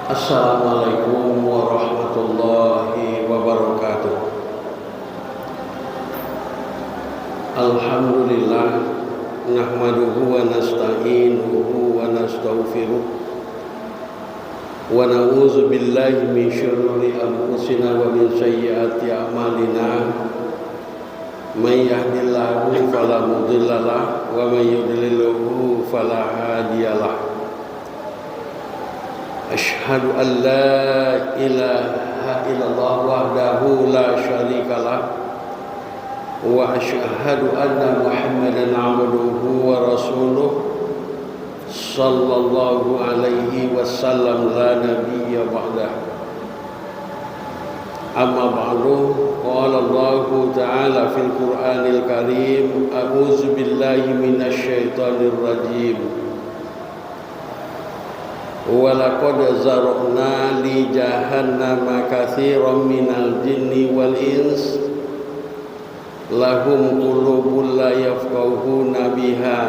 Assalamualaikum warahmatullahi wabarakatuh. Alhamdulillah, nahmaduhu wa nasta'inuhu wa nastaghfiruh wa na'udzu billahi min syururi anfusina wa min sayyiati a'malina. May yahdihillahu fala mudhillalah wa may yudlilhu fala hadiyalah. Asyhadu an la ilaha illallah wahdahu la syarikalah wa asyhadu anna Muhammadan abduhu wa rasuluh sallallahu alaihi wasallam la nabiyya ba'dah. Amma ba'du, qala Allah ta'ala fil Qur'anil Karim, a'udzu billahi minasy syaithanir rajim. Walaqad zara'na li jahannama katsiran minal jinni wal ins lahum qulubun la yafqahuna biha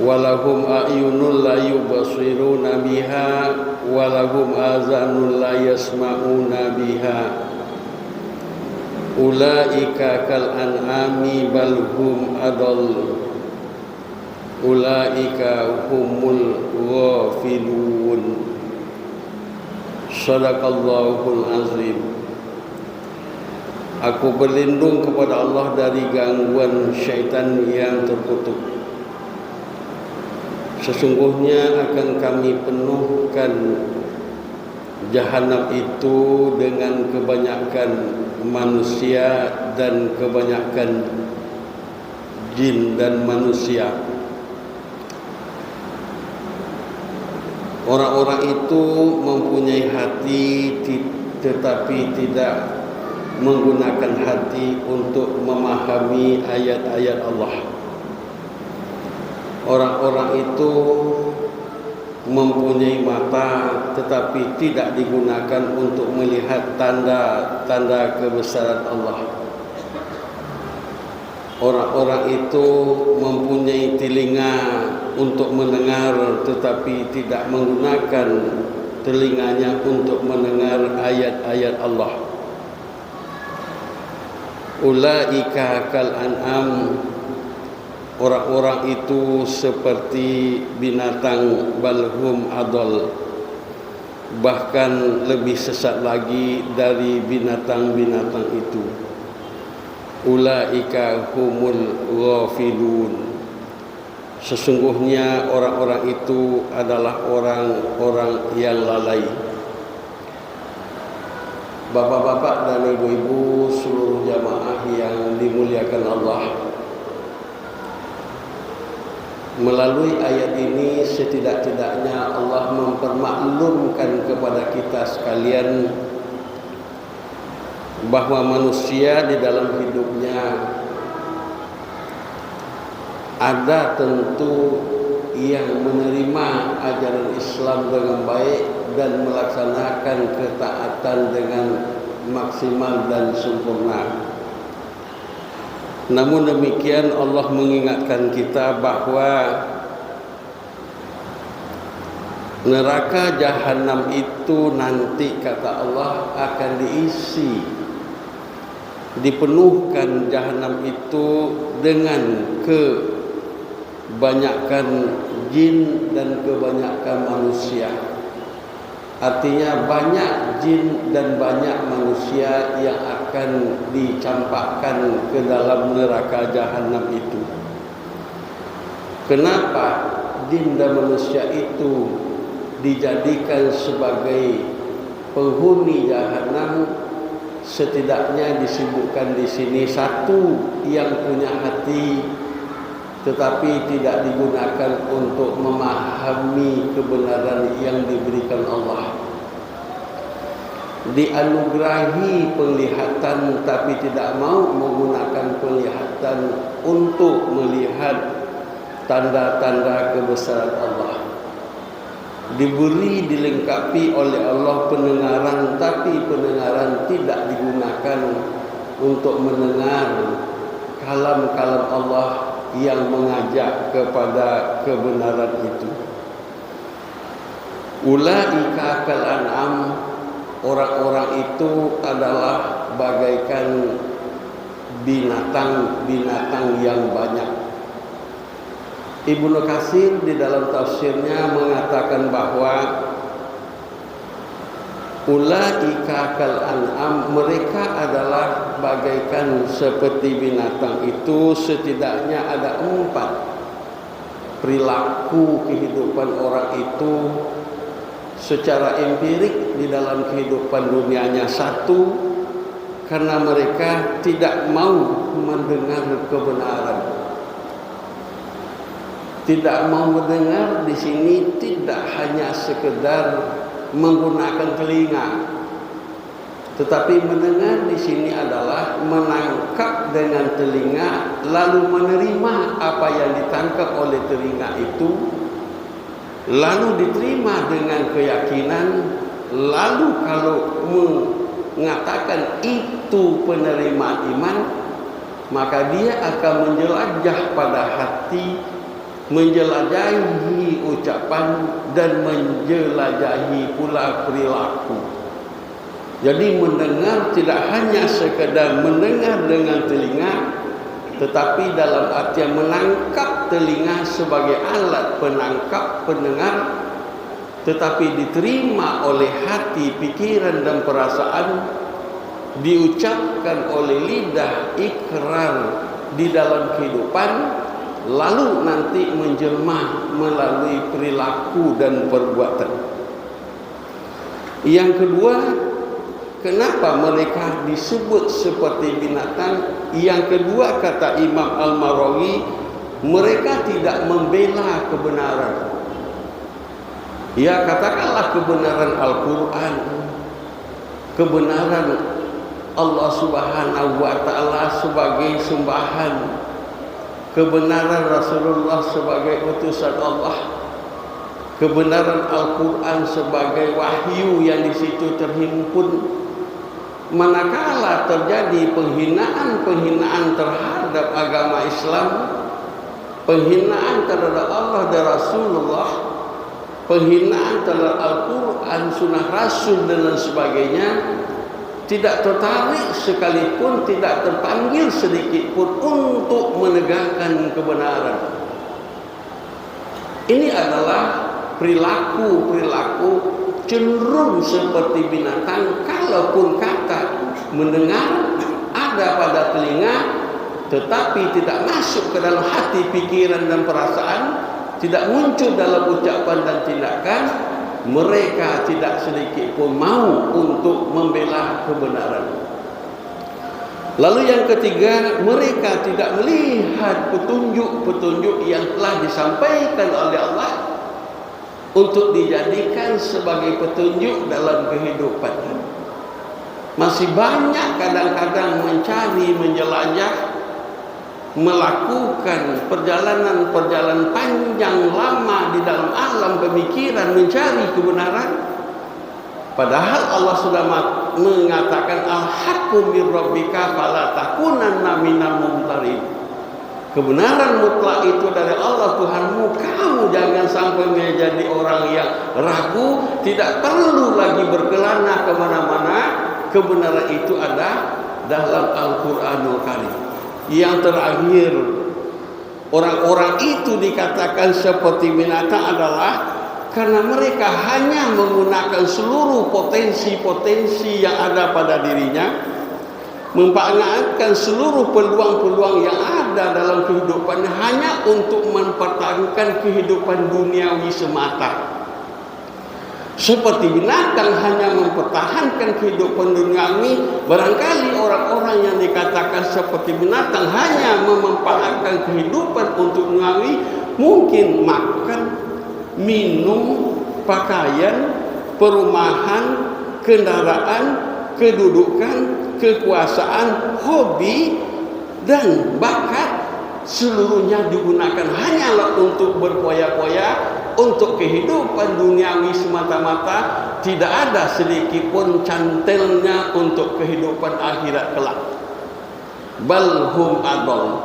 wa lahum a'yunun la yubsiruna biha wa lahum azanun la yasma'una biha ulaika kal an'ami bal hum adall ulaika humul ghafilun. Shadaqallahul azim. Aku berlindung kepada Allah dari gangguan syaitan yang terkutuk. Sesungguhnya akan kami penuhkan jahanam itu dengan kebanyakan manusia dan kebanyakan jin dan manusia. Orang-orang itu mempunyai hati tetapi tidak menggunakan hati untuk memahami ayat-ayat Allah. Orang-orang itu mempunyai mata tetapi tidak digunakan untuk melihat tanda-tanda kebesaran Allah. Orang-orang itu mempunyai telinga untuk mendengar tetapi tidak menggunakan telinganya untuk mendengar ayat-ayat Allah. Ulaika kal an'am. Orang-orang itu seperti binatang, balhum adol, bahkan lebih sesat lagi dari binatang-binatang itu. Ulaika humul ghafilun. Sesungguhnya orang-orang itu adalah orang-orang yang lalai. Bapak-bapak dan ibu-ibu seluruh jamaah yang dimuliakan Allah, melalui ayat ini setidak-tidaknya Allah mempermaklumkan kepada kita sekalian bahwa manusia di dalam hidupnya ada tentu yang menerima ajaran Islam dengan baik dan melaksanakan ketaatan dengan maksimal dan sempurna. Namun demikian Allah mengingatkan kita bahwa neraka jahanam itu nanti kata Allah akan dipenuhkan jahanam itu dengan kebanyakan jin dan kebanyakan manusia. Artinya banyak jin dan banyak manusia yang akan dicampakkan ke dalam neraka jahanam itu. Kenapa jin dan manusia itu dijadikan sebagai penghuni jahanam? Setidaknya disebutkan di sini satu yang punya hati tetapi tidak digunakan untuk memahami kebenaran yang diberikan Allah. Dianugerahi penglihatan tapi tidak mau menggunakan penglihatan untuk melihat tanda-tanda kebesaran Allah. Diberi, dilengkapi oleh Allah pendengaran, tapi pendengaran tidak digunakan untuk mendengar kalam-kalam Allah yang mengajak kepada kebenaran itu. Ulaika kal an'am, orang-orang itu adalah bagaikan binatang-binatang yang banyak. Ibnu Katsir di dalam tafsirnya mengatakan bahwa ulaika kal an'am, mereka adalah bagaikan seperti binatang. Itu setidaknya ada 4 perilaku kehidupan orang itu secara empirik di dalam kehidupan dunianya. 1, karena mereka tidak mau mendengar kebenaran. Tidak mau mendengar di sini tidak hanya sekedar menggunakan telinga, tetapi mendengar di sini adalah menangkap dengan telinga lalu menerima apa yang ditangkap oleh telinga itu, lalu diterima dengan keyakinan, lalu kalau mengatakan itu penerimaan iman, maka dia akan menjelajah pada hati, menjelajahi ucapan, dan menjelajahi pula perilaku. Jadi mendengar tidak hanya sekedar mendengar dengan telinga, tetapi dalam artian menangkap telinga sebagai alat penangkap pendengar, tetapi diterima oleh hati, pikiran, dan perasaan, diucapkan oleh lidah, ikrar di dalam kehidupan, lalu nanti menjelma melalui perilaku dan perbuatan. Yang kedua, kenapa mereka disebut seperti binatang? Yang kedua, kata Imam Al-Marawi, mereka tidak membela kebenaran. Ya, katakanlah kebenaran Al-Quran, kebenaran Allah Subhanahu wa Ta'ala sebagai sembahan, kebenaran Rasulullah sebagai utusan Allah, kebenaran Al-Quran sebagai wahyu yang di situ terhimpun. Manakala terjadi penghinaan-penghinaan terhadap agama Islam, penghinaan terhadap Allah dan Rasulullah, penghinaan terhadap Al-Quran, sunnah Rasul dan lain sebagainya, tidak tertarik sekalipun, tidak terpanggil sedikit pun untuk menegakkan kebenaran. Ini adalah perilaku cenderung seperti binatang. Kalaupun kata mendengar ada pada telinga, tetapi tidak masuk ke dalam hati, pikiran, dan perasaan, tidak muncul dalam ucapan dan tindakan, mereka tidak sedikit pun mau untuk membela kebenaran. Lalu yang ketiga, mereka tidak melihat petunjuk-petunjuk yang telah disampaikan oleh Allah untuk dijadikan sebagai petunjuk dalam kehidupan. Masih banyak kadang-kadang mencari, menjelajah, melakukan perjalanan panjang lama di dalam alam pemikiran mencari kebenaran, padahal Allah sudah mengatakan al-haqqu mir rabbika fala takunanna minal mumtarin. Kebenaran mutlak itu dari Allah Tuhanmu, kamu jangan sampai menjadi orang yang ragu, tidak perlu lagi berkelana kemana-mana. Kebenaran itu ada dalam Al-Quranul Karim. Yang terakhir, orang-orang itu dikatakan seperti binatang adalah karena mereka hanya menggunakan seluruh potensi-potensi yang ada pada dirinya, memanfaatkan seluruh peluang-peluang yang ada dalam kehidupannya hanya untuk mempertahankan kehidupan duniawi semata. Seperti binatang hanya mempertahankan kehidupan duniawi, barangkali orang-orang yang dikatakan seperti binatang hanya memanfaatkan kehidupan untuk duniawi, mungkin makan, minum, pakaian, perumahan, kendaraan, kedudukan, kekuasaan, hobi, dan bakat, seluruhnya digunakan hanyalah untuk berpoya-poya, untuk kehidupan duniawi semata-mata, tidak ada sedikit pun cantelnya untuk kehidupan akhirat kelak. Bal hum adall,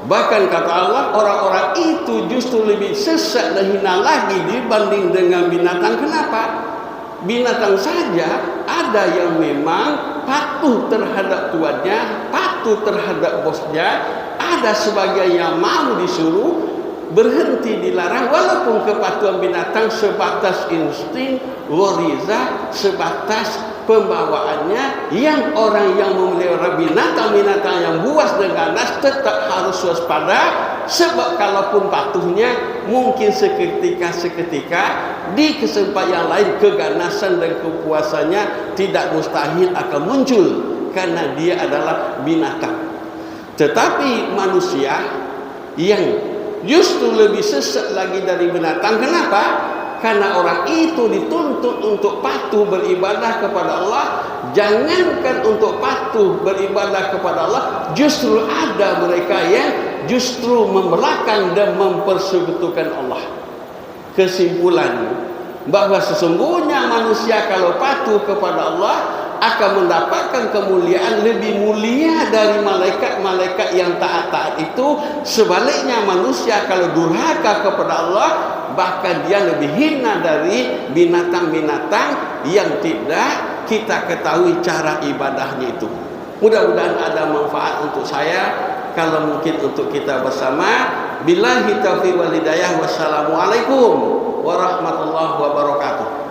Bahkan kata Allah, orang-orang itu justru lebih sesat dan hina lagi dibanding dengan binatang. Kenapa? Binatang saja ada yang memang patuh terhadap tuannya, patuh terhadap bosnya. Ada sebagian yang mau disuruh, berhenti dilarang, walaupun kepatuhan binatang sebatas insting, ghoriza, sebatas pembawaannya. Yang orang yang memelihara binatang-binatang yang buas dan ganas tetap harus waspada, sebab kalaupun patuhnya mungkin seketika di kesempatan yang lain keganasan dan kepuasannya tidak mustahil akan muncul karena dia adalah binatang. Tetapi manusia yang justru lebih sesat lagi dari binatang. Kenapa? Karena orang itu dituntut untuk patuh beribadah kepada Allah. Jangankan untuk patuh beribadah kepada Allah, justru ada mereka yang justru membelakang dan mempersekutukan Allah. Kesimpulan bahwa sesungguhnya manusia kalau patuh kepada Allah akan mendapatkan kemuliaan lebih mulia dari malaikat-malaikat yang taat-taat itu. Sebaliknya manusia kalau durhaka kepada Allah, bahkan dia lebih hina dari binatang-binatang yang tidak kita ketahui cara ibadahnya itu. Mudah-mudahan ada manfaat untuk saya, kalau mungkin untuk kita bersama. Billahi taufiq wal hidayah. Wassalamualaikum warahmatullahi wabarakatuh.